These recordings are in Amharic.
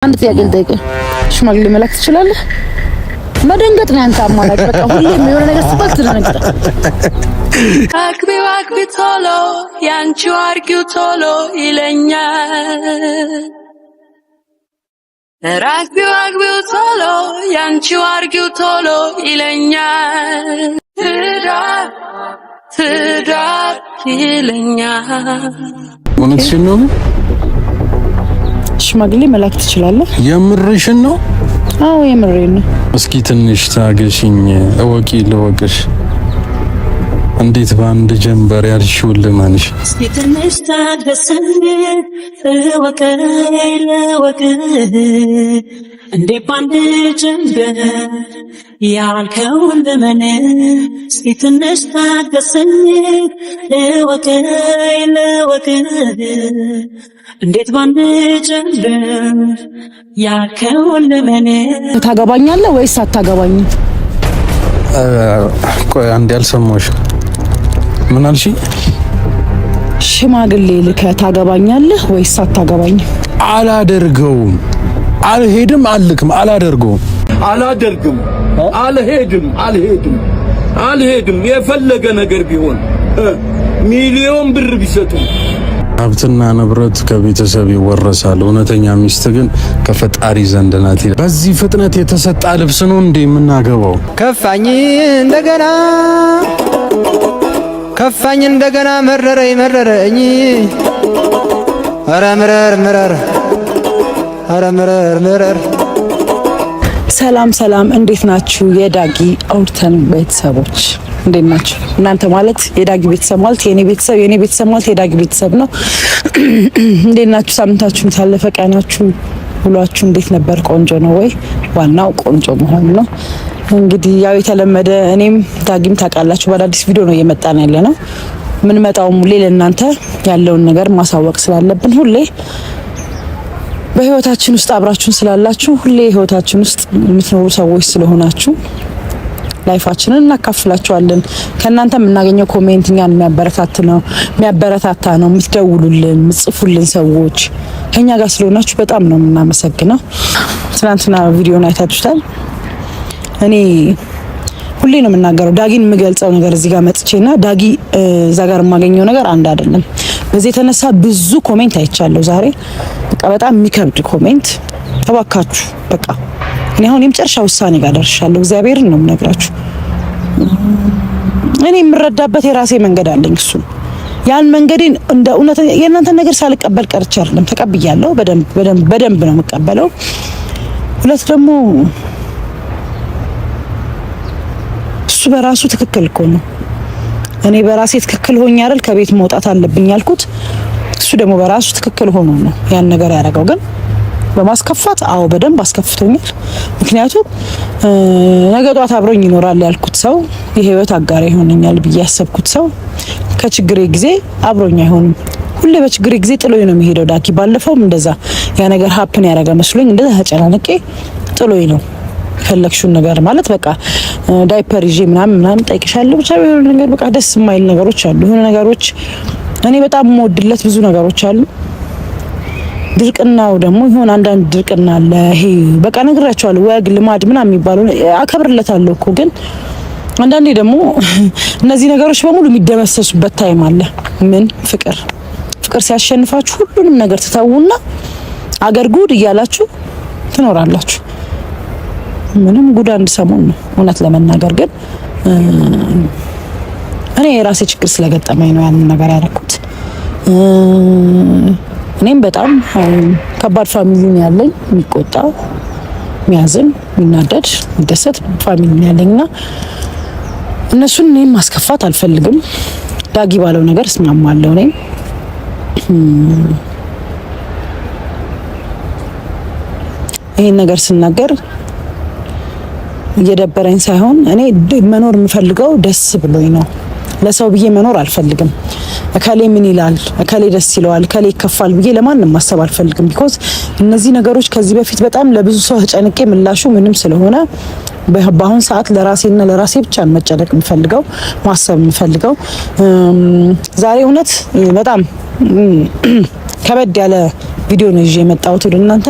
አንድ ጥያቄ ልጠይቅህ። ሽማግሌ መላክ ትችላለህ? መደንገጥ ነው ያንተ አማራጭ። በቃ ሁሌም የሆነ ነገር ሲባል ትደነግጣለህ። አግቢ ቶሎ ያንቺው አርጊው ቶሎ ይለኛል። አግቢው ቶሎ ያንቺው አርጊው ቶሎ ይለኛል። ትዳር ይለኛል። እውነትሽን ነው። ሽማግሌ መላክ ትችላለህ? የምርሽን ነው? አዎ የምሬን ነው። እስኪ ትንሽ ታገሽኝ፣ እወቂ ልወቅሽ። እንዴት በአንድ ጀንበር ያልሽው ልመንሽ? እስኪ ትንሽ ታገሰኝ፣ እወቀኝ ልወቅ። እንዴት በአንድ ጀንበር ያልከው ልመን? እስኪ ትንሽ ታገሰኝ፣ እወቀኝ ልወቅ። እንዴት ባንድ ጀንበር ያልከው ልመን? ታገባኛለህ ወይስ አታገባኝም? ቆይ አንዴ አልሰማሁሽ። ምን አልሽ? ሽማግሌ ልከህ ታገባኛለህ ወይስ አታገባኝም? አላደርገውም። አልሄድም፣ አልልክም። አላደርገውም። አላደርግም፣ አልሄድም። የፈለገ ነገር ቢሆን ሚሊዮን ብር ቢሰጡ ሀብትና ንብረት ከቤተሰብ ይወረሳል፣ እውነተኛ ሚስት ግን ከፈጣሪ ዘንድ ናት። በዚህ ፍጥነት የተሰጣ ልብስ ነው እንዴ የምናገባው? ከፋኝ እንደገና መረረኝ። ኧረ ምረር። ሰላም እንዴት ናችሁ? የዳጊ አውርተን ቤተሰቦች እንዴት ናችሁ? እናንተ ማለት የዳጊ ቤተሰብ ማለት የኔ ቤተሰብ ማለት የዳጊ ቤተሰብ ነው። እንዴት ናችሁ? ሳምንታችሁ ታለፈ? ቀናችሁ ውሏችሁ እንዴት ነበር? ቆንጆ ነው ወይ? ዋናው ቆንጆ መሆን ነው። እንግዲህ ያው የተለመደ እኔም ዳጊም ታውቃላችሁ በአዳዲስ ቪዲዮ ነው እየመጣን ያለ ነው። ምን መጣው ሙሌ ለእናንተ ያለውን ነገር ማሳወቅ ስላለብን ሁሌ በህይወታችን ውስጥ አብራችሁን ስላላችሁ ሁሌ ህይወታችን ውስጥ የምትኖሩ ሰዎች ስለሆናችሁ ላይፋችንን እናካፍላችኋለን። ከእናንተ የምናገኘው ኮሜንት እኛን የሚያበረታታ ነው። የምትደውሉልን፣ የምትጽፉልን ሰዎች ከኛ ጋር ስለሆናችሁ በጣም ነው የምናመሰግነው። ትናንትና ቪዲዮን አይታችሁታል። እኔ ሁሌ ነው የምናገረው ዳጊን የምገልጸው ነገር እዚህ ጋር መጥቼና ዳጊ እዛ ጋር የማገኘው ነገር አንድ አይደለም። በዚህ የተነሳ ብዙ ኮሜንት አይቻለሁ ዛሬ። በቃ በጣም የሚከብድ ኮሜንት። ተባካችሁ በቃ እኔ አሁን የመጨረሻ ውሳኔ ጋር ደርሻለሁ። እግዚአብሔርን ነው የምነግራችሁ። እኔ የምረዳበት የራሴ መንገድ አለኝ። እሱ ያን መንገዴን እንደ እውነት የእናንተን ነገር ሳልቀበል ቀርቼ አይደለም፣ ተቀብያለሁ። በደንብ ነው የምቀበለው። ሁለት ደግሞ እሱ በራሱ ትክክል እኮ ነው። እኔ በራሴ ትክክል ሆኜ አይደል ከቤት መውጣት አለብኝ ያልኩት። እሱ ደግሞ በራሱ ትክክል ሆኖ ነው ያን ነገር ያደረገው። ግን በማስከፋት አዎ በደንብ አስከፍቶኛል። ምክንያቱም ነገ ጧት አብሮኝ ይኖራል ያልኩት ሰው የህይወት አጋር ይሆነኛል ብዬ ያሰብኩት ሰው ከችግሬ ጊዜ አብሮኝ አይሆንም። ሁሌ በችግሬ ጊዜ ጥሎኝ ነው የሚሄደው። ዳጊ ባለፈውም እንደዛ ያ ነገር ሀፕን ያደረገ መስሎኝ እንደዛ ተጨናንቄ ጥሎኝ ነው። የፈለግሽውን ነገር ማለት በቃ ዳይፐር ይዤ ምናምን ጠይቅሻለሁ። ብቻ የሆነ ነገር በቃ ደስ የማይል ነገሮች አሉ። የሆነ ነገሮች እኔ በጣም የምወድለት ብዙ ነገሮች አሉ። ድርቅናው ደግሞ ይሆን አንዳንድ ድርቅና አለ። ይሄ በቃ ነግራቸዋለሁ። ወግ ልማድ ምናምን የሚባለው አከብርለታለሁ እኮ ግን አንዳንዴ ደግሞ እነዚህ ነገሮች በሙሉ የሚደመሰሱበት ታይም አለ። ምን ፍቅር ሲያሸንፋችሁ ሁሉንም ነገር ትተውና አገር ጉድ እያላችሁ ትኖራላችሁ። ምንም ጉድ አንድ ሰሞን ነው እውነት ለመናገር ግን እኔ የራሴ ችግር ስለገጠመኝ ነው ያንን ነገር ያደረኩት። እኔም በጣም ከባድ ፋሚሊ ነው ያለኝ፣ የሚቆጣ፣ የሚያዝን፣ የሚናደድ፣ የሚደሰት ፋሚሊ ነው ያለኝና እነሱን እኔም ማስከፋት አልፈልግም። ዳጊ ባለው ነገር እስማማለሁ። እኔም ይሄን ነገር ስናገር እየደበረኝ ሳይሆን እኔ መኖር የምፈልገው ደስ ብሎኝ ነው። ለሰው ብዬ መኖር አልፈልግም። እከሌ ምን ይላል፣ እከሌ ደስ ይለዋል፣ እከሌ ይከፋል ብዬ ለማንም ማሰብ አልፈልግም። ቢኮዝ እነዚህ ነገሮች ከዚህ በፊት በጣም ለብዙ ሰው ተጨንቄ ምላሹ ምንም ስለሆነ በአሁን ሰዓት ለራሴና ለራሴ ብቻ መጨነቅ የምፈልገው ማሰብ የምፈልገው ዛሬ እውነት በጣም ከበድ ያለ ቪዲዮ ነው ይዤ የመጣሁት ወደ እናንተ።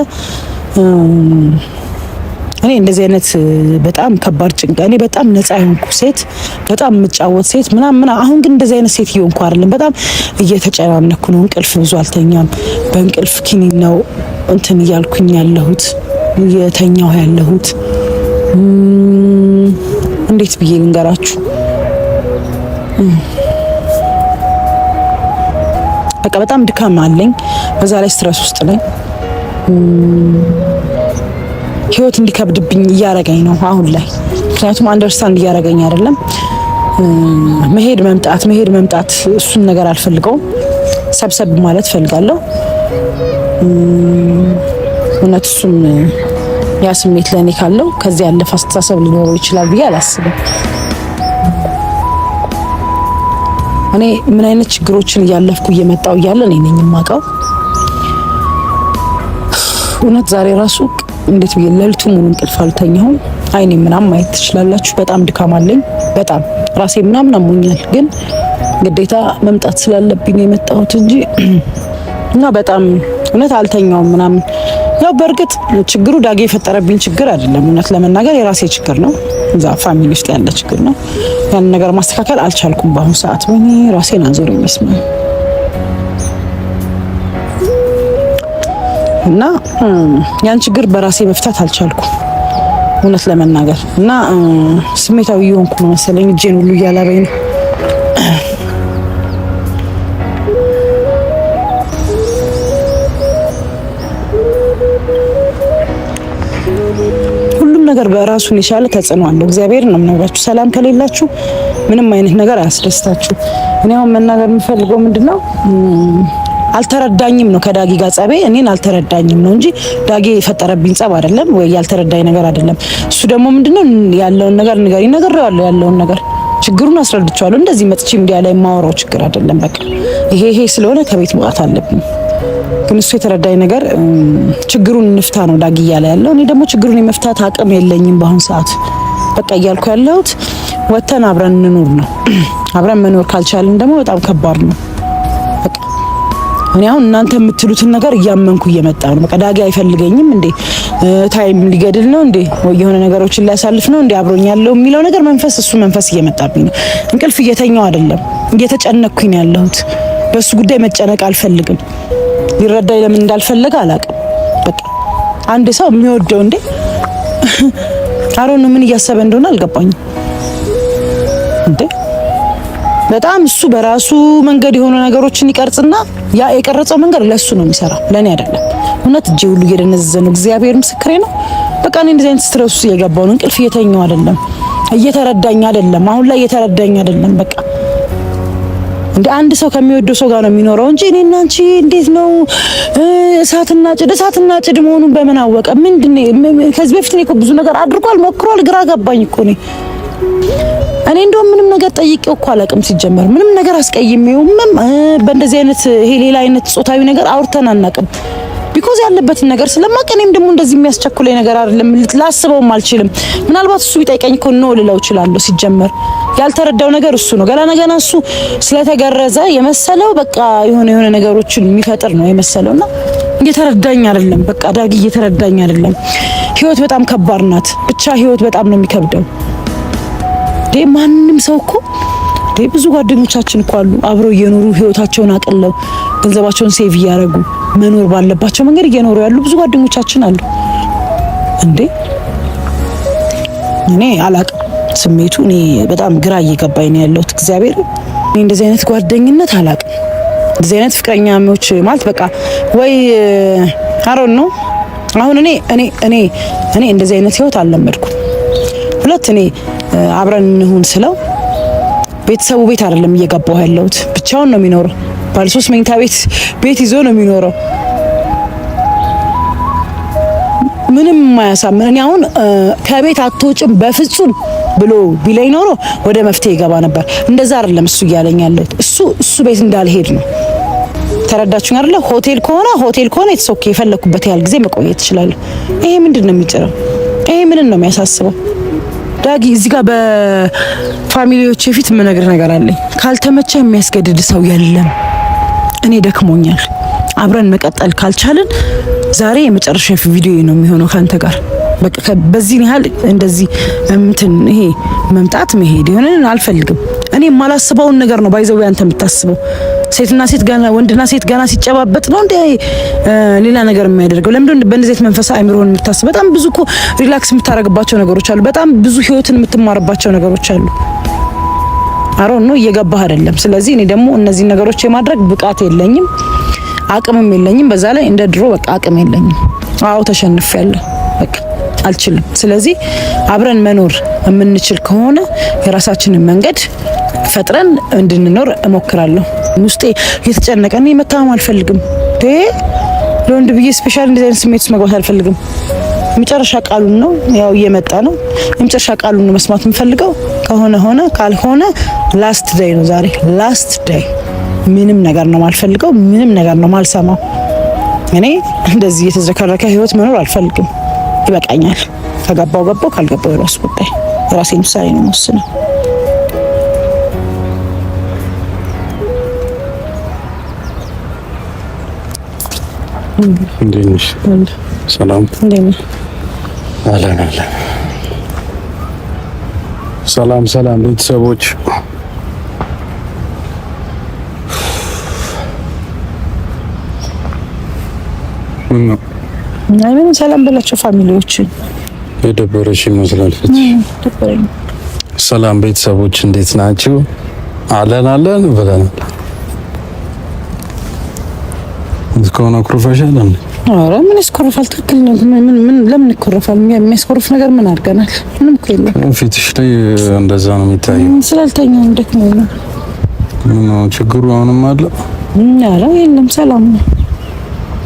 እኔ እንደዚህ አይነት በጣም ከባድ ጭንቀ እኔ በጣም ነፃ የሆንኩ ሴት በጣም የምጫወት ሴት ምናምን አሁን ግን እንደዚህ አይነት ሴት እየሆንኩ አይደለም። በጣም እየተጨናነኩ ነው። እንቅልፍ ብዙ አልተኛም። በእንቅልፍ ኪኒን ነው እንትን እያልኩኝ ያለሁት እየተኛሁ ያለሁት። እንዴት ብዬ ልንገራችሁ? በቃ በጣም ድካም አለኝ። በዛ ላይ ስትረስ ውስጥ ነኝ። ህይወት እንዲከብድብኝ እያረገኝ ነው አሁን ላይ። ምክንያቱም አንደርስታንድ እያረገኝ አይደለም። መሄድ መምጣት እሱን ነገር አልፈልገውም። ሰብሰብ ማለት ፈልጋለሁ። እውነት እሱም ያ ስሜት ለኔ ካለው ከዚህ ያለፈ አስተሳሰብ ሊኖረው ይችላል ብዬ አላስብም። እኔ ምን አይነት ችግሮችን እያለፍኩ እየመጣው እያለ እኔ ነኝ የማውቀው። እውነት ዛሬ ራሱ እንዴት ብዬ ለልቱ ሙሉ እንቅልፍ አልተኛሁም። አይኔ ምናምን ማየት ትችላላችሁ። በጣም ድካም አለኝ። በጣም ራሴ ምናምን አሞኛል። ግን ግዴታ መምጣት ስላለብኝ ነው የመጣሁት እንጂ እና በጣም እውነት አልተኛውም ምናምን። ያው በእርግጥ ችግሩ ዳጌ የፈጠረብኝ ችግር አይደለም። እውነት ለመናገር የራሴ ችግር ነው። እዛ ፋሚሊ ውስጥ ያለ ችግር ነው። ያን ነገር ማስተካከል አልቻልኩም በአሁኑ ሰዓት። ወይኔ ራሴን አዞረኝ መስማት እና ያን ችግር በራሴ መፍታት አልቻልኩም እውነት ለመናገር እና ስሜታዊ የሆንኩ ነው መሰለኝ። እጄን ሁሉ እያላበኝ ነው። ሁሉም ነገር በራሱን የቻለ ተጽዕኖ አለው። እግዚአብሔር ነው የምነግራችሁ። ሰላም ከሌላችሁ ምንም አይነት ነገር አያስደስታችሁ። እኔ አሁን መናገር የምፈልገው ምንድነው አልተረዳኝም ነው ከዳጊ ጋር ጸቤ። እኔን አልተረዳኝም ነው እንጂ ዳጊ የፈጠረብኝ ጸብ አይደለም ወይ ያልተረዳኝ ነገር አይደለም። እሱ ደግሞ ምንድነው ያለውን ነገር ንገሪኝ፣ ነግሬዋለሁ። ያለውን ነገር ችግሩን አስረድቻለሁ። እንደዚህ መጥቼ ሚዲያ ላይ የማወራው ችግር አይደለም። በቃ ይሄ ስለሆነ ከቤት መውጣት አለብኝ። ግን እሱ የተረዳኝ ነገር ችግሩን እንፍታ ነው ዳጊ እያለ ያለው። እኔ ደግሞ ችግሩን የመፍታት አቅም የለኝም በአሁን ሰዓት። በቃ እያልኩ ያለሁት ወተን አብረን እንኑር ነው። አብረን መኖር ካልቻልን ደግሞ በጣም ከባድ ነው። በቃ እኔ አሁን እናንተ የምትሉትን ነገር እያመንኩ እየመጣ ነው። በቃ ዳጊ አይፈልገኝም እንዴ? ታይም ሊገድል ነው እንዴ? ወይ የሆነ ነገሮችን ሊያሳልፍ ነው እንዴ? አብሮኝ ያለው የሚለው ነገር እሱ መንፈስ እየመጣብኝ ነው። እንቅልፍ እየተኛው አይደለም፣ እየተጨነቅኩኝ ነው ያለሁት። በሱ ጉዳይ መጨነቅ አልፈልግም። ሊረዳኝ ለምን እንዳልፈለገ አላውቅም። በቃ አንድ ሰው የሚወደው እንዴ አሮን ምን እያሰበ እንደሆነ አልገባኝም እንዴ። በጣም እሱ በራሱ መንገድ የሆነ ነገሮችን ይቀርጽና ያ የቀረጸው መንገድ ለሱ ነው የሚሰራው፣ ለኔ አይደለም። እውነት እጄ ሁሉ እየደነዘዘ ነው። እግዚአብሔር ምስክሬ ነው። በቃ እኔ እንደዚህ አይነት ስትረስ ውስጥ እየገባሁ ነው። እንቅልፍ እየተኛው አይደለም፣ እየተረዳኝ አይደለም። አሁን ላይ እየተረዳኝ አይደለም። በቃ እንደ አንድ ሰው ከሚወደው ሰው ጋር ነው የሚኖረው እንጂ እኔና አንቺ እንዴት ነው እሳትና ጭድ መሆኑን በምን አወቀ? ምንድነው? ከዚህ በፊት እኔ እኮ ብዙ ነገር አድርጓል፣ ሞክሯል። ግራ ገባኝ እኮ እኔ እንደውም ምንም ነገር ጠይቄው እኮ አላውቅም። ሲጀመር ምንም ነገር አስቀይሜውም በእንደዚህ አይነት ይሄ ሌላ አይነት ጾታዊ ነገር አውርተን አናውቅም። ቢኮዝ ያለበትን ነገር ስለማውቅ እኔም ደግሞ እንደዚህ የሚያስቸኩለኝ ነገር አይደለም፣ ላስበውም አልችልም። ምናልባት እሱ ቢጠይቀኝ እኮ ነው ልለው እችላለሁ። ሲጀመር ያልተረዳው ነገር እሱ ነው። ገና እሱ ስለተገረዘ የመሰለው በቃ የሆነ ነገሮችን የሚፈጥር ነው የመሰለውና እየተረዳኝ አይደለም። በቃ ዳጊ እየተረዳኝ አይደለም። ህይወት በጣም ከባድ ናት። ብቻ ህይወት በጣም ነው የሚከብደው። ማንም ሰው እኮ ብዙ ጓደኞቻችን እኮ አሉ አብረው እየኖሩ ህይወታቸውን አቅለው ገንዘባቸውን ሴቭ እያደረጉ መኖር ባለባቸው መንገድ እየኖሩ ያሉ ብዙ ጓደኞቻችን አሉ። እኔ አላቅም ስሜቱ። እኔ በጣም ግራ እየገባኝ ነው ያለሁት። እግዚአብሔር እኔ እንደዚህ አይነት ጓደኝነት አላቅም። እንደዚህ አይነት ፍቅረኛሞች ማለት በቃ ወይ አሮን ነው። አሁን እኔ እንደዚህ አይነት ህይወት አልለመድኩም። ሁለት እኔ አብረን እንሁን ስለው ቤተሰቡ ቤት አይደለም እየገባው ያለሁት። ብቻውን ነው የሚኖረው። ባለ 3 መኝታ ቤት ይዞ ነው የሚኖረው። ምንም የማያሳምን እኔ አሁን ከቤት አትወጭም በፍጹም ብሎ ቢለኝ ኖሮ ወደ መፍትሄ ይገባ ነበር። እንደዛ አይደለም እሱ እያለኝ ያለሁት። እሱ ቤት እንዳልሄድ ነው። ተረዳችሁኝ አይደለ? ሆቴል ከሆነ የተሶኬ የፈለኩበት ያህል ጊዜ መቆየት እችላለሁ። ይሄ ምንድነው የሚጭረው? ይሄ ምንን ነው የሚያሳስበው? ዳጊ እዚህ ጋር በፋሚሊዎች ፊት የምነግር ነገር አለኝ። ካልተመቸ የሚያስገድድ ሰው የለም። እኔ ደክሞኛል። አብረን መቀጠል ካልቻልን ዛሬ የመጨረሻ ቪዲዮ ነው የሚሆነው ካንተ ጋር። በቃ በዚህ ያህል እንደዚህ ይሄ መምጣት መሄድ ይሆነን አልፈልግም። እኔ የማላስበውን ነገር ነው ባይዘው ያንተ የምታስበው። ሴትና ሴት ጋና ወንድና ሴት ጋና ሲጨባበጥ ነው እንዴ ሌላ ነገር የሚያደርገው? ለምን በእንደዚህ መንፈሳዊ አእምሮን የምታስብ? በጣም ብዙ እኮ ሪላክስ የምታረግባቸው ነገሮች አሉ። በጣም ብዙ ህይወትን የምትማርባቸው ነገሮች አሉ። አሮን ነው እየገባህ አይደለም። ስለዚህ እኔ ደግሞ እነዚህ ነገሮች የማድረግ ብቃት የለኝም፣ አቅምም የለኝም። በዛ ላይ እንደ ድሮ በቃ አቅም የለኝም። አዎ ተሸንፌያለሁ፣ በቃ አልችልም። ስለዚህ አብረን መኖር የምንችል ከሆነ የራሳችንን መንገድ ፈጥረን እንድንኖር እሞክራለሁ። ውስጤ እየተጨነቀ እኔ መታመም አልፈልግም። ለወንድ ብዬ ስፔሻል እንደዚህ አይነት ስሜት ውስጥ መግባት አልፈልግም። መጨረሻ ቃሉን ነው ያው እየመጣ ነው። የመጨረሻ ቃሉን ነው መስማት የምፈልገው። ከሆነ ሆነ፣ ካልሆነ ላስት ዴይ ነው ዛሬ። ላስት ዴይ ምንም ነገር ነው ማልፈልገው፣ ምንም ነገር ነው ማልሰማው። እኔ እንደዚህ የተዘከረከ ህይወት መኖር አልፈልግም። ይበቃኛል። ከገባው ገባው፣ ካልገባው የራሱ ጉዳይ። የራሴን ውሳኔ ነው የምወስነው። እንዴት ነሽ? ሰላም አለን አለን። ሰላም ሰላም ቤተሰቦች፣ ምንም ሰላም በላቸው ፋሚሊዎች። የደበረሽ ይመስላል። ሰላም ቤተሰቦች እንዴት ናችሁ? አለን አለን ብለናል። እስካሁን አኩርፈሻል እንዴ? ኧረ ምን ያስኮርፋል? ትክክል ነው። ምን ለምን ይኮርፋል? የሚያስኮርፍ ነገር ምን አድርገናል? ምንም እኮ የለም። ፊትሽ ላይ እንደዛ ነው የሚታየው። ስላልተኛው ደክሞ ነው። ምን ችግሩ አሁንም አለ? ኧረ የለም ሰላም ነው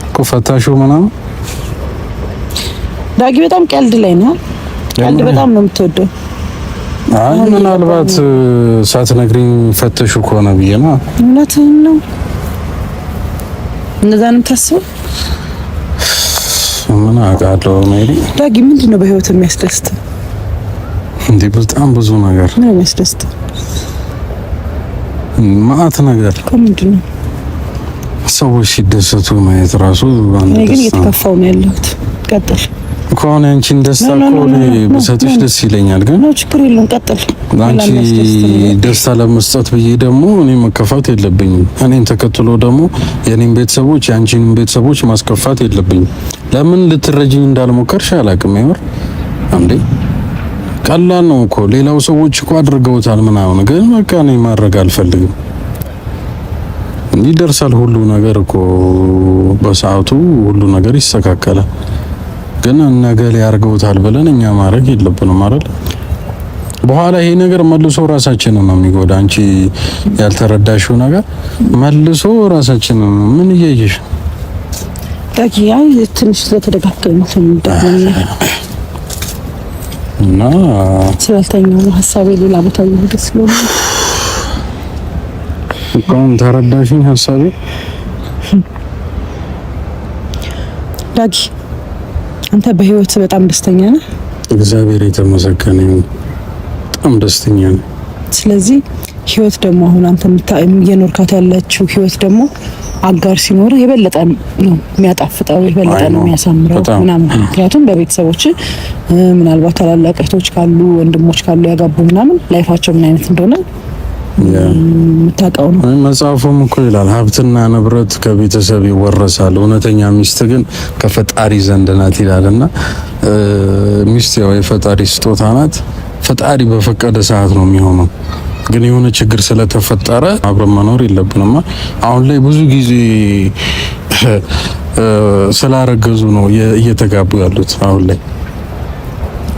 እኮ። ፈታሽው ምናምን ዳጊ በጣም ቀልድ ላይ ነው። ቀልድ በጣም ነው የምትወደው። አይ ምናልባት ሳትነግሪኝ ፈተሹ ከሆነ ብዬ ነው። እውነትህን ነው። እንደዛ ነው የምታስበው? ምን አውቃለሁ። ሜሪ ዳጊ ምንድን ነው በህይወት የሚያስደስት? እንዴ በጣም ብዙ ነገር ነው የሚያስደስት። ማአት ነገር ከምንድን ነው? ሰዎች ሲደሰቱ ማየት ራሱ እኔ ግን እየተከፋው ነው ያለሁት። ቀጥል ከሆነ አንቺን ደስታ ከሆነ በሰጥሽ ደስ ይለኛል። ግን ነው ችግር የለውም። ቀጥል። አንቺ ደስታ ለመስጠት ብዬ ደግሞ እኔ መከፋት የለብኝም። እኔን ተከትሎ ደግሞ የኔን ቤተሰቦች የአንቺን ቤተሰቦች ማስከፋት የለብኝም። ለምን ልትረጂኝ እንዳልሞከርሽ አላውቅም። ይወር እንዴ ቀላል ነው እኮ ሌላው ሰዎች እኮ አድርገውታል ምናምን፣ ግን በቃ እኔ ማድረግ አልፈልግም። ይደርሳል ሁሉ ነገር እኮ በሰዓቱ ሁሉ ነገር ይስተካከላል። ግን ነገ ሊያርገውታል ብለን እኛ ማድረግ የለብንም አይደል? በኋላ ይሄ ነገር መልሶ ራሳችንን ነው የሚጎዳ። አንቺ ያልተረዳሽው ነገር መልሶ ራሳችንን ምን እያየሽ ዳጊ? አይ ትንሽ ስለተደጋገመ እና ስላልተኛው ነው ሀሳቤ ሌላ ቦታ ይሄድ ስለሆነ እንኳን ተረዳሽኝ ሀሳቤ። ዳጊ አንተ በህይወት በጣም ደስተኛ ነህ? እግዚአብሔር የተመሰገነ ይሁን። በጣም ደስተኛ ነኝ። ስለዚህ ህይወት ደግሞ አሁን አንተ እየኖርካት ያለችው ህይወት ደግሞ አጋር ሲኖር የበለጠ ነው የሚያጣፍጠው፣ የበለጠ ነው የሚያሳምረው ምናምን። ምክንያቱም በቤተሰቦች ምናልባት ታላላቅ እህቶች ካሉ ወንድሞች ካሉ ያጋቡ ምናምን ላይፋቸው ምን አይነት እንደሆነ የምታውቀው ነው። መጽሐፉም እኮ ይላል ሀብትና ንብረት ከቤተሰብ ይወረሳል፣ እውነተኛ ሚስት ግን ከፈጣሪ ዘንድ ናት ይላልና ሚስት ያው የፈጣሪ ስጦታ ናት። ፈጣሪ በፈቀደ ሰዓት ነው የሚሆነው። ግን የሆነ ችግር ስለተፈጠረ አብረን መኖር የለብንማ። አሁን ላይ ብዙ ጊዜ ስላረገዙ ነው እየተጋቡ ያሉት። አሁን ላይ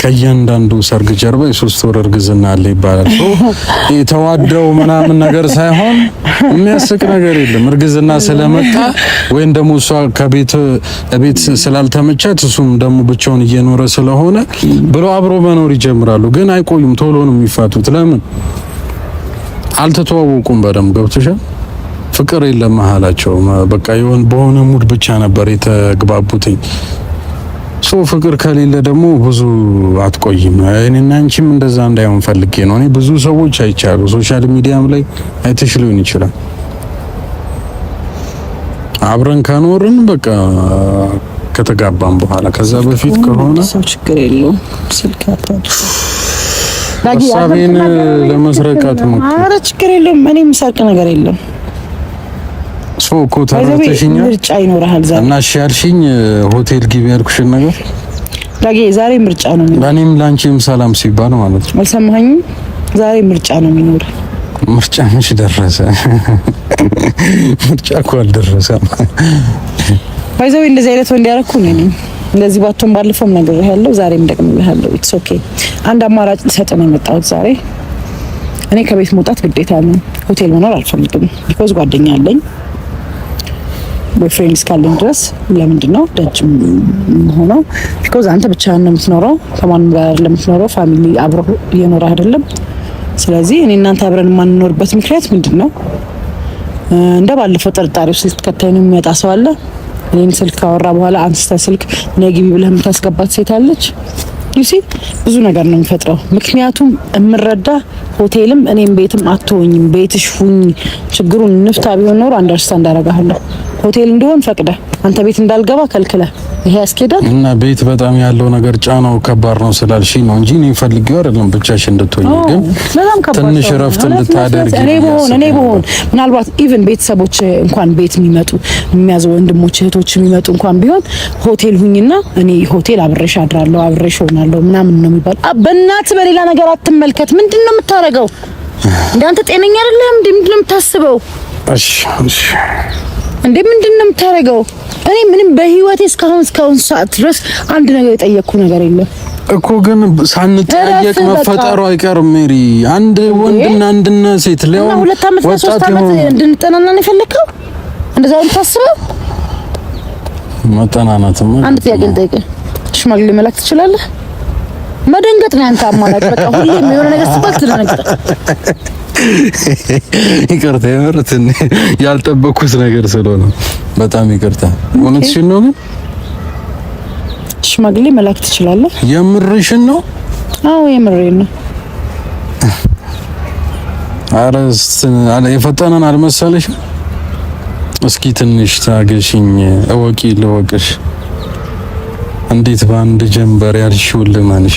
ከእያንዳንዱ ሰርግ ጀርባ የሶስት ወር እርግዝና አለ ይባላል። የተዋደው ምናምን ነገር ሳይሆን የሚያስቅ ነገር የለም። እርግዝና ስለመጣ ወይም ደግሞ እሷ ከቤት ስላልተመቻት እሱም ደግሞ ብቻውን እየኖረ ስለሆነ ብሎ አብሮ መኖር ይጀምራሉ። ግን አይቆዩም፣ ቶሎ ነው የሚፋቱት። ለምን? አልተተዋወቁም በደንብ ገብቶሻል። ፍቅር የለም መሀላቸው። በቃ በሆነ ሙድ ብቻ ነበር የተግባቡትኝ። ፍቅር ከሌለ ደግሞ ብዙ አትቆይም። እኔና አንቺም እንደዛ እንዳይሆን ፈልጌ ነው። እኔ ብዙ ሰዎች አይቻሉ ሶሻል ሚዲያም ላይ አይተሽ ሊሆን ይችላል። አብረን ከኖርን በቃ ከተጋባን በኋላ ከዛ በፊት ከሆነ ሰው ችግር የለውም። ስልክ አታድርግ ሀሳቤን ለመስረቅ አትሞክር። ኧረ ችግር የለውም። እኔ የምሰርቅ ነገር የለም። ሰው እኮ ተረድተሽኛል። ምርጫ ይኖርሃል ዛሬ እና እሺ ያልሽኝ ሆቴል ግቢ ያልኩሽን ነገር ዳጊ ዛሬ ምርጫ ነው የሚኖር። ለእኔም ላንቺም ሰላም ሲባል ማለት ነው። አልሰማኸኝም? ዛሬ ምርጫ ነው የሚኖር። ምርጫ መች ደረሰ? ምርጫ እኮ አልደረሰም። ባይዘው እንደዚህ አይነት ወንድ ያደረኩ ነኝ። እንደዚህ ባቶን ባለፈውም ነገር ያለው ዛሬም ደግሜልሃለሁ። ኢትስ ኦኬ። አንድ አማራጭ ልሰጥ ነው የመጣሁት ዛሬ። እኔ ከቤት መውጣት ግዴታ ነው። ሆቴል መኖር አልፈልግም። ቢኮዝ ጓደኛ አለኝ፣ ቦይፍሬንድ እስካለኝ ድረስ ለምንድን ነው ደጅ ሆነው? ቢኮዝ አንተ ብቻህን ነው የምትኖረው፣ ከማንም ጋር ለምትኖረው ፋሚሊ አብሮ እየኖረ አይደለም። ስለዚህ እኔ እናንተ አብረን የማንኖርበት ምክንያት ምንድን ነው? እንደ ባለፈው ጥርጣሬ ውስጥ ልትከታይ ነው የሚመጣ ሰው አለ። እኔን ስልክ ካወራ በኋላ አንስተ ስልክ ነግቢ ብለህ የምታስገባት ሴት አለች። ዩሲ ብዙ ነገር ነው የሚፈጥረው። ምክንያቱም እምረዳ ሆቴልም እኔም ቤትም አትሆኝም፣ ቤትሽ ሁኝ፣ ችግሩን ንፍታ ቢሆን ኖሮ አንደርስታንድ አደርጋለሁ። ሆቴል እንደሆን ፈቅደ አንተ ቤት እንዳልገባ ከልክለ ይሄ ያስኬዳል? እና ቤት በጣም ያለው ነገር ጫናው ከባድ ነው ስላልሽኝ ነው እንጂ እኔ ፈልጌው አይደለም ብቻሽን እንድትሆኝ፣ ግን ትንሽ እረፍት እንድታደርጊ እኔ በሆን ምናልባት ኢቭን ቤተሰቦች እንኳን ቤት የሚመጡ የሚያዙ ወንድሞች እህቶች የሚመጡ እንኳን ቢሆን ሆቴል ሁኝና እኔ ሆቴል አብሬሽ አድራለሁ አብሬሽ ሆናለሁ ምናምን ነው የሚባል። በእናት በሌላ ነገር አትመልከት። ምንድን ነው የምታረገው? እንዳንተ ጤነኛ አይደለም እንዴ? ምንድን ነው የምታስበው? እሺ እንዴ ምንድን ነው የምታረገው? እኔ ምንም በህይወቴ እስካሁን ሰዓት ድረስ አንድ ነገር የጠየቅኩ ነገር የለም እኮ። ግን ሳንጠያየቅ መፈጠሩ አይቀርም ሜሪ። አንድ ወንድና አንድና ሴት ሊሆን ሁለት ዓመት ሶስት ዓመት እንድንጠናና ነው የፈለከው? እንደዛ ነው የምታስበው? መጠናናትም አንድ ጥያቄ ልጠይቅህ። ሽማግሌ መላክ ትችላለህ? መደንገጥ ነው ያንተ አማራጭ። በቃ ሁሌም የሆነ ነገር ስትባል ትደነግጣለህ። ይቅርታ የምርትን ያልጠበኩት ነገር ስለሆነ በጣም ይቅርታ። እውነትሽን ነው። ግን ሽማግሌ መላክ ትችላለህ? የምርሽን ነው? አዎ የምሬን ነው። አረ የፈጠነን አልመሰለሽም? እስኪ ትንሽ ታገሽኝ። እወቂ ልወቅሽ። እንዴት በአንድ ጀንበር ያልሽውን ልመንሽ?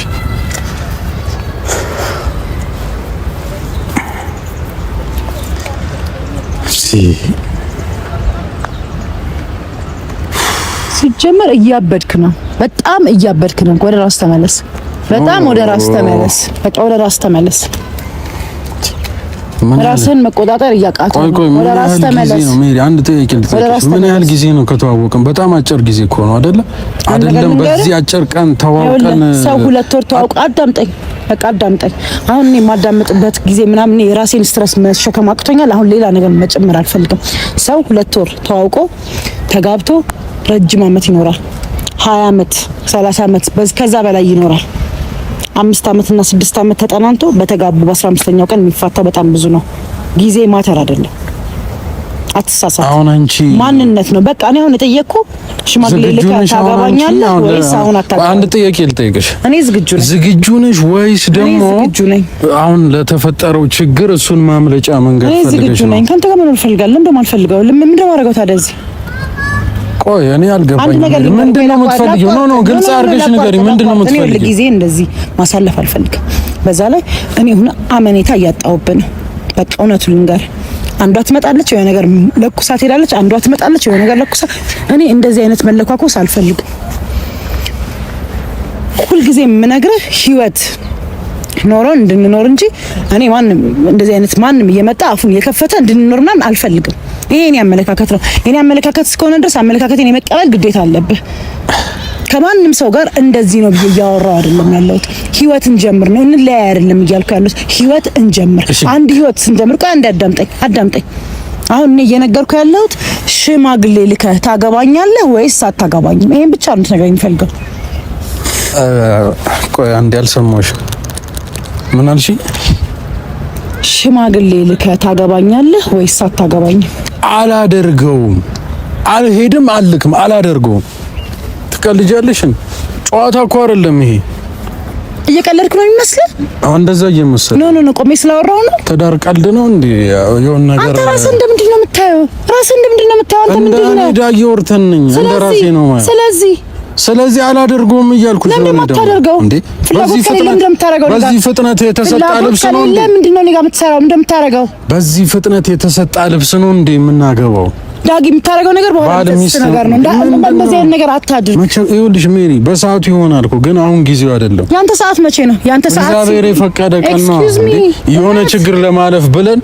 ሲጀመር እያበድክ ነው፣ በጣም እያበድክ ነው። ወደ ራስ ተመለስ። በጣም ወደ ራስ ተመለስ። በቃ ወደ ራስ ተመለስ። ራስን መቆጣጠር እያቃተህ ነው። ወደ ራስ ተመለስ። አንድ ጥያቄ ልጠይቅሽ። ምን ያህል ጊዜ ነው ከተዋወቅን? በጣም አጭር ጊዜ እኮ ነው አይደለ? አይደለም በዚህ አጭር ቀን ተዋውቀን ሰው 2 ወር ተዋውቀ። አዳምጠኝ፣ በቃ አዳምጠኝ። አሁን እኔ የማዳምጥበት ጊዜ ምናምን የራሴን ስትረስ መሸከም አቅቶኛል። አሁን ሌላ ነገር መጨመር አልፈልግም። ሰው 2 ወር ተዋውቆ ተጋብቶ ረጅም ዓመት ይኖራል። 20 ዓመት 30 ዓመት ከዛ በላይ ይኖራል። 5 ዓመትና 6 ዓመት ተጠናንቶ በተጋቡ በ15ኛው ቀን የሚፋታው በጣም ብዙ ነው። ጊዜ ማተር አይደለም። አትሳሳት። አሁን አንቺ ማንነት ነው። በቃ እኔ አሁን የጠየቅኩ ሽማግሌ ልካ ታገባኛለህ ወይስ አሁን አታገባኝ? አንድ ጥያቄ ልጠይቅሽ። እኔ ዝግጁ ነኝ። ዝግጁ ነሽ ወይስ ደግሞ አሁን ለተፈጠረው ችግር እሱን ማምለጫ መንገድ ፈልገሽ ነው? እኔ ዝግጁ ነኝ። ካንተ ጋር መኖር ፈልጋለሁ። እንደውም አልፈልገው። ምን እንደማደርገው ታዲያ እዚህ? ቆይ እኔ አልገባኝም። ምንድን ነው የምትፈልጊው? ኖ ግልጽ አድርገሽ ንገሪኝ። ምንድን ነው የምትፈልጊው? እኔ ለጊዜ እንደዚህ ማሳለፍ አልፈልግም። በዛ ላይ እኔ ሁና አመኔታ እያጣሁብህ ነው። በቃ እውነቱን ልንገርህ፣ አንዷ ትመጣለች የሆነ ነገር ለኩሳ ትሄዳለች፣ አንዷ ትመጣለች የሆነ ነገር ለኩሳ። እኔ እንደዚህ አይነት መለኳኮስ አልፈልግም። ሁልጊዜ የምነግርህ ህይወት ኖሮን እንድንኖር እንጂ እኔ ማንም እንደዚህ አይነት ማንም እየመጣ አፉን እየከፈተ እንድንኖር ምናምን አልፈልግም። ይሄ የኔ አመለካከት ነው። የኔ አመለካከት እስከሆነ ድረስ አመለካከቴን የመቀበል ግዴታ አለብህ። ከማንም ሰው ጋር እንደዚህ ነው ብዬ እያወራሁ አይደለም ያለሁት። ህይወት እንጀምር ነው፣ እንለያይ አይደለም እያልኩ ያለሁት። ህይወት እንጀምር። አንድ ህይወት ስንጀምር ቆይ አንዴ አዳምጠኝ። አሁን እኔ እየነገርኩ ያለሁት ሽማግሌ ልከህ ታገባኛለህ ወይስ አታገባኝም? ይሄን ብቻ ነው ልትነግረኝ የምፈልገው። ቆይ አንዴ አልሰማሁሽም። ምን አልሽ? ሽማግሌ ልከህ ታገባኛለህ ወይስ አታገባኝም? አላደርገውም። አልሄድም፣ አልልክም፣ አላደርገውም። ትቀልጃለሽ? ጨዋታ እኮ አይደለም ይሄ። እየቀለድክ ነው የሚመስልህ? እንደዛ እየመሰለ ኖ ቆሜ ስላወራሁ ነው። ትዳር ቀልድ ነው እንዴ? የሆነ ነገር አንተ ራስህ እንደምንድን ነው የምታየው? አንተ ምንድን ነው የምታየው? አንተ ምንድን ነው? እንደ ዳጊ ወርተን ነኝ እንደ ራሴ ነው ማለት። ስለዚህ ስለዚህ አላደርገውም እያልኩሽ ነው። እንዴ በዚህ ፍጥነት የተሰጣ ልብስ ነው እንዴ? ምንድነው እኔ ጋር የምትሰራው? እንደምታረገው በዚህ ፍጥነት የተሰጣ ልብስ ነው እንዴ የምናገባው? ዳጊ የምታረገው ነገር በኋላ ነገር ነው። እንደዚህ አይነት ነገር አታድርግ። ይኸውልሽ ሜሪ በሰዓቱ ይሆናል እኮ ግን አሁን ጊዜው አይደለም። ያንተ ሰዓት መቼ ነው? ያንተ ሰዓት እግዚአብሔር የፈቀደ ቀን ነው። የሆነ ችግር ለማለፍ ብለን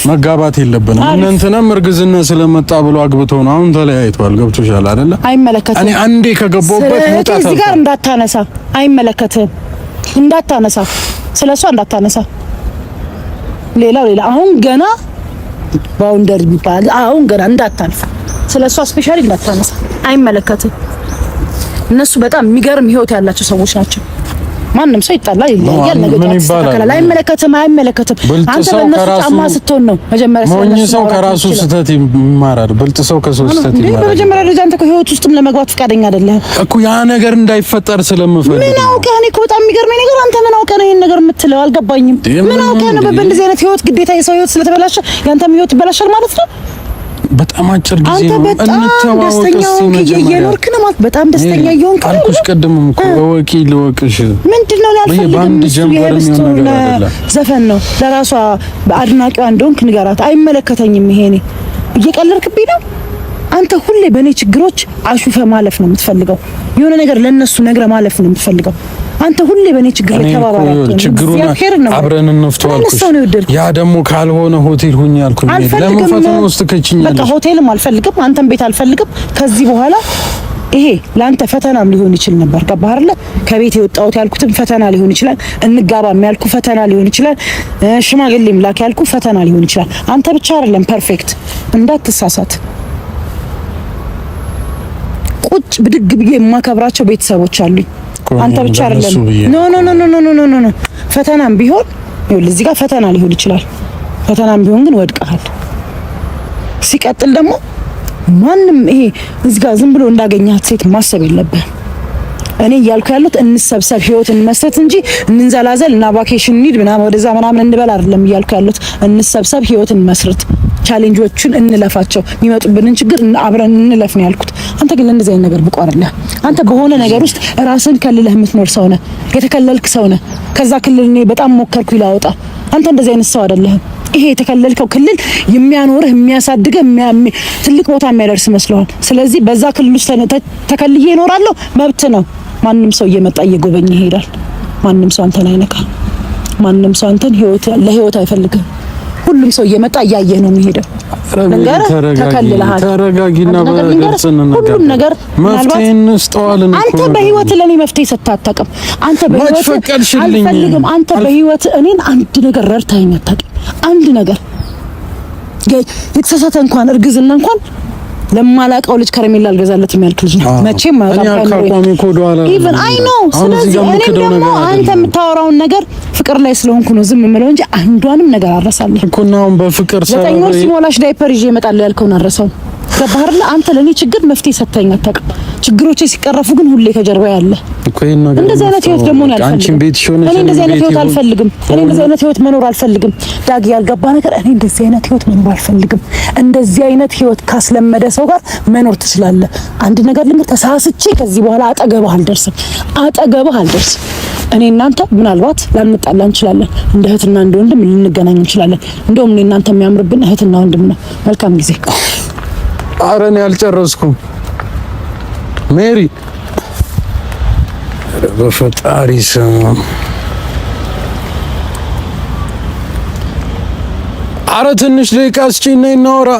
መጋባት የለብንም። እናንተንም እርግዝና ስለመጣ ብሎ አግብተው ነው አሁን ተለያይቷል። ገብቶሻል አይደለ? አይመለከትም። እኔ አንዴ ከገባሁበት መጣጣ እዚህ ጋር እንዳታነሳ። አይመለከትም። እንዳታነሳ፣ ስለሷ እንዳታነሳ። ሌላ አሁን ገና ባውንደር ቢባል አሁን ገና እንዳታልፍ፣ ስለሷ ስፔሻሊ እንዳታነሳ። አይመለከትም። እነሱ በጣም የሚገርም ህይወት ያላቸው ሰዎች ናቸው። ማንም ሰው ይጣላል፣ ይለያያል፣ ነገር ይስተካከላል። አይመለከትም። አንተ በእነሱ ጫማ ስትሆን ነው መጀመሪያ ሞኝ ሰው ከራሱ ስህተት ይማራል፣ ብልጥ ሰው ከሰው ስህተት ይማራል። በመጀመሪያ ደረጃ አንተ ከህይወት ውስጥም ለመግባት ፈቃደኛ አይደለም እኮ ያ ነገር እንዳይፈጠር ስለምፈልግ። ምን አውቀህ? እኔ እኮ በጣም የሚገርመኝ ነገር አንተ ምን አውቀህ ነው ይሄን ነገር የምትለው? አልገባኝም። ምን አውቀህ ነው በእንደዚህ አይነት ህይወት ግዴታ የሰው ህይወት ስለተበላሸ ያንተም ህይወት ይበላሻል ማለት ነው? በጣም አጭር ጊዜ ነው። እየኖርክ ነው ማለት በጣም ደስተኛ እየሆንክ አልኩሽ። ቀደምም እኮ ወቂ ልወቅሽ ምንድነው ያልፈልግም። ዘፈን ነው ለራሷ በአድናቂዋ እንደሆንክ ንገራት። አይመለከተኝም። ይሄኔ እየቀለድክብኝ ነው። አንተ ሁሌ በእኔ ችግሮች አሹፈ ማለፍ ነው የምትፈልገው። የሆነ ነገር ለነሱ ነግረ ማለፍ ነው የምትፈልገው። አንተ ሁሌ በእኔ ችግር ላይ ተባባሪ ችግሩን አብረን እንፍታው አልኩሽ። ያ ደግሞ ካልሆነ ሆቴል ሁኝ አልኩኝ። ለምን ፈተና ውስጥ ከችኛለሽ? በቃ ሆቴልም አልፈልግም፣ አንተም ቤት አልፈልግም። ከዚህ በኋላ ይሄ ለአንተ ፈተናም ሊሆን ይችል ነበር። ገባህ አይደለ? ከቤት የወጣሁት ያልኩትም ፈተና ሊሆን ይችላል። እንጋባም ያልኩ ፈተና ሊሆን ይችላል። ሽማግሌም ላክ ያልኩ ፈተና ሊሆን ይችላል። አንተ ብቻ አይደለም ፐርፌክት፣ እንዳትሳሳት። ቁጭ ብድግ ብዬ የማከብራቸው ቤተሰቦች አሉኝ። አንተ ብቻ አይደለም። ኖ ፈተናም ቢሆን ይኸውልህ እዚህ ጋር ፈተና ሊሆን ይችላል። ፈተናም ቢሆን ግን ወድቀሃል። ሲቀጥል ደግሞ ማንም ይሄ እዚህ ጋር ዝም ብሎ እንዳገኛት ሴት ማሰብ የለብህም። እኔ እያልኩ ያሉት እንሰብሰብ፣ ህይወትን መስረት እንጂ እንንዘላዘል እና ቫኬሽን ኒድ ምናምን ወደዛ ምናምን እንበል አይደለም እያልኩ ያሉት። እንሰብሰብ፣ ህይወትን መስረት፣ ቻሌንጆችን እንለፋቸው፣ የሚመጡብንን ችግር አብረን እንለፍ ነው ያልኩት። አንተ ግን ለእንደዚህ አይነት ነገር ብቁ አይደለህ። አንተ በሆነ ነገር ውስጥ ራስን ከልለህ የምትኖር ሰው ነህ፣ የተከለልክ ሰው ነህ። ከዛ ክልል እኔ በጣም ሞከርኩ ይላወጣ። አንተ እንደዚህ አይነት ሰው አይደለህም። ይሄ የተከለልከው ክልል የሚያኖርህ የሚያሳድግህ ትልቅ ቦታ የሚያደርስ መስለዋል። ስለዚህ በዛ ክልል ውስጥ ተከልዬ እኖራለሁ፣ መብት ነው። ማንም ሰው እየመጣ እየጎበኘ ይሄዳል። ማንም ሰው አንተን አይነካም። ማንም ሰው አንተን ለህይወት አይፈልግም። ሁሉም ሰው እየመጣ እያየህ ነው የሚሄደው። ተከልለሃል። ተረጋጊና በግልጽ እንነጋገር። ሁሉም ነገር መፍትሄ እንስጠዋለን። አንተ በህይወት ለኔ መፍትሄ ሰጥተህ አታውቅም። አንተ በህይወት አልፈልግም። አንተ በህይወት እኔን አንድ ነገር ረድተኸኝ አታውቅም። አንድ ነገር የተሳሳተ እንኳን እርግዝና እንኳን ለማላቀው ልጅ ከረሜላ አልገዛለት የሚያልክ ልጅ ነው። መቼም ኢቭን አይ ኖ። ስለዚህ እኔ ደግሞ አንተ የምታወራውን ነገር ፍቅር ላይ ስለሆንኩ ነው ዝም የምለው እንጂ አንዷንም ነገር አረሳለሁ እኮ ነው። በፍቅር ሰራ 9 ወር ሲሞላሽ ዳይፐር ይዤ እመጣለሁ ያልከውን አረሳው። ገባህ አይደል? አንተ ለኔ ችግር መፍትሄ ሰጥተኸኝ አታውቅም። ችግሮቼ ሲቀረፉ ግን ሁሌ ከጀርባ ያለ እኮ ይሄን ነገር እንደዚህ አይነት ህይወት ደግሞ ነው ያልፈልግም። እኔ እንደዚህ አይነት ህይወት አልፈልግም። እኔ እንደዚህ አይነት ህይወት መኖር አልፈልግም። ዳጊ ያልገባ ነገር እኔ እንደዚህ አይነት ህይወት መኖር አልፈልግም። እንደዚህ አይነት ህይወት ካስለመደ ሰው ጋር መኖር ትችላለህ። አንድ ነገር ልንገር፣ ተሳስቼ ከዚህ በኋላ አጠገብህ አልደርስም። እኔ እናንተ ምናልባት ላንጣላ እንችላለን። እንደ እህትና እንደ ወንድም ልንገናኝ እንችላለን። እንደውም እኔ እናንተ የሚያምርብን እህትና ወንድም ነው። መልካም ጊዜ። ኧረ እኔ አልጨረስኩም ሜሪ። በፈጣሪ ስም ኧረ ትንሽ ደቂቃ እስኪ ነይ እናውራ።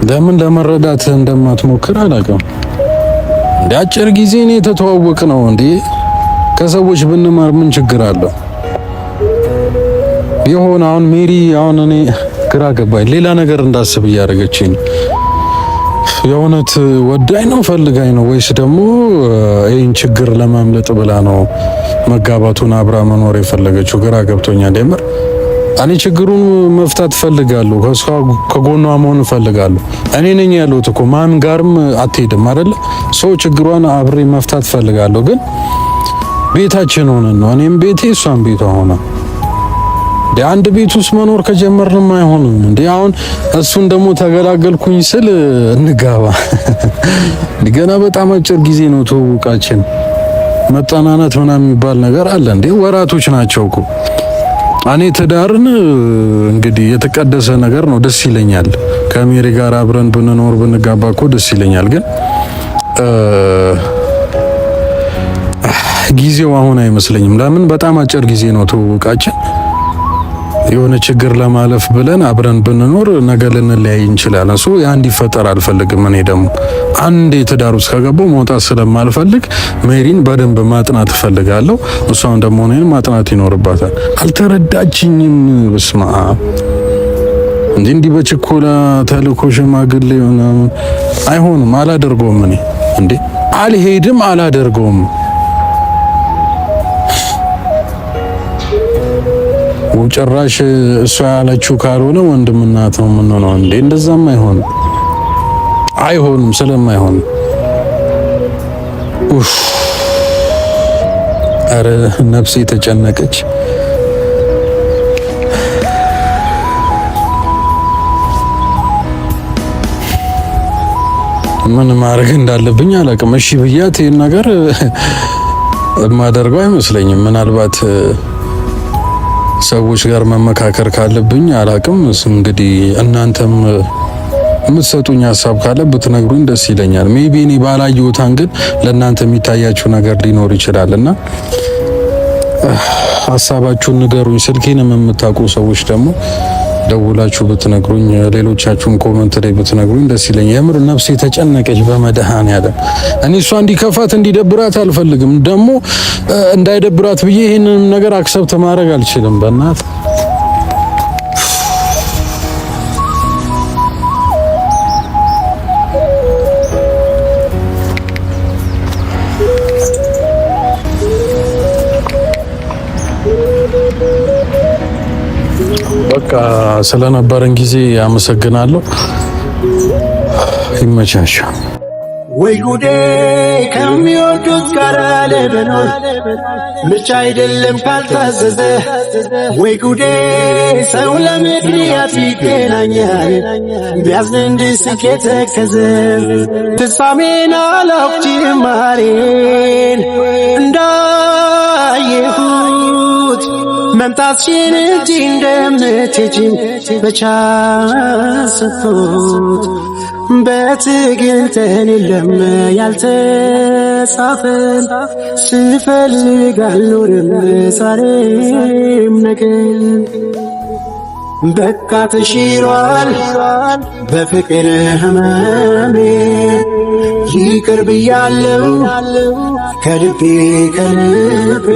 ለምን ለመረዳት እንደማትሞክር አላውቅም። እንደ አጭር ጊዜ ነው የተተዋወቅ ነው እንዴ? ከሰዎች ብንማር ምን ችግር አለው? ይሁን አሁን ሜሪ አሁን እኔ ግራ ገባኝ። ሌላ ነገር እንዳስብ እያደረገችኝ ነው። የእውነት ወዳኝ ነው ፈልጋኝ ነው ወይስ ደግሞ ይህን ችግር ለማምለጥ ብላ ነው መጋባቱን አብራ መኖር የፈለገችው? ግራ ገብቶኛል የምር። እኔ ችግሩን መፍታት ፈልጋለሁ፣ ከጎኗ መሆን ፈልጋለሁ። እኔ ነኝ ያለሁት እኮ ማን ጋርም አትሄድም አይደለ? ሰው ችግሯን አብሬ መፍታት ፈልጋለሁ። ግን ቤታችን ሆነን ነው፣ እኔም ቤቴ እሷም ቤቷ ሆነ። አንድ ቤት ውስጥ መኖር ከጀመርንም አይሆንም እንዴ? አሁን እሱን ደግሞ ተገላገልኩኝ ስል እንጋባ ገና በጣም አጭር ጊዜ ነው ተውቃችን። መጠናናት ምናምን የሚባል ነገር አለ እንዴ? ወራቶች ናቸው እኮ። እኔ ትዳርን እንግዲህ የተቀደሰ ነገር ነው፣ ደስ ይለኛል። ከሜሪ ጋር አብረን ብንኖር ብንጋባ እኮ ደስ ይለኛል። ግን ጊዜው አሁን አይመስለኝም። ለምን? በጣም አጭር ጊዜ ነው ተውቃችን። የሆነ ችግር ለማለፍ ብለን አብረን ብንኖር ነገ ልንለያይ እንችላለን። ሶ ያ እንዲፈጠር አልፈልግም። እኔ ደግሞ አንድ የትዳር ውስጥ ከገባው መውጣት ስለማልፈልግ ሜሪን በደንብ ማጥናት እፈልጋለሁ። እሷን ደግሞ እኔን ማጥናት ይኖርባታል። አልተረዳችኝም። በስማ እንዲህ በችኮላ ተልኮ ሽማግሌ ምናምን አይሆንም። አላደርገውም። እኔ አልሄድም፣ አላደርገውም። ጭራሽ እሷ ያለችው ካልሆነ ወንድምና እናት ነው የምንሆነው እንዴ? እንደዛም አይሆንም ስለማይሆን አረ ነፍሴ ተጨነቀች። ምን ማድረግ እንዳለብኝ አላውቅም። እሺ ብያት ይሄን ነገር የማደርገው አይመስለኝም። ምናልባት ሰዎች ጋር መመካከር ካለብኝ አላቅም። እንግዲህ እናንተም የምትሰጡኝ ሀሳብ ካለ ብትነግሩኝ ደስ ይለኛል። ሜቢ እኔ ባላየሁታን ግን ለእናንተ የሚታያችሁ ነገር ሊኖር ይችላልና ሀሳባችሁን ንገሩኝ። ስልኬንም የምታውቁ ሰዎች ደግሞ ደውላችሁ ብትነግሩኝ፣ ሌሎቻችሁም ኮሜንት ላይ ብትነግሩኝ ደስ ይለኛል። የምር ነፍሴ ተጨነቀች በመድኃኔዓለም። እኔ እሷ እንዲከፋት እንዲደብራት አልፈልግም። ደግሞ እንዳይደብራት ብዬ ይሄንን ነገር አክሰብት ማድረግ አልችልም። በእናት በቃ ስለነበረን ጊዜ አመሰግናለሁ። ይመቻችሁ። ወይ ጉዴ ከሚወዱት ጋር ለመኖር ምርጫ አይደለም ካልታዘዘ። ወይ ጉዴ ሰው ለምክንያት ይገናኛል ቢያዝን እንድስቅ የተከዘ። ፍጻሜን አላውቅ ጅማሬን እንዳየሁት መምጣትሽን እንጂ እንደምትሄጂ በቻስቶት በትግል ተኔለም ያልተጻፈን ስፈልግ አልኖርም ዛሬም ነገን። በቃ ተሽሯል በፍቅር ህመሜ ይቅር ብያለሁ ከልቤ ከልቤ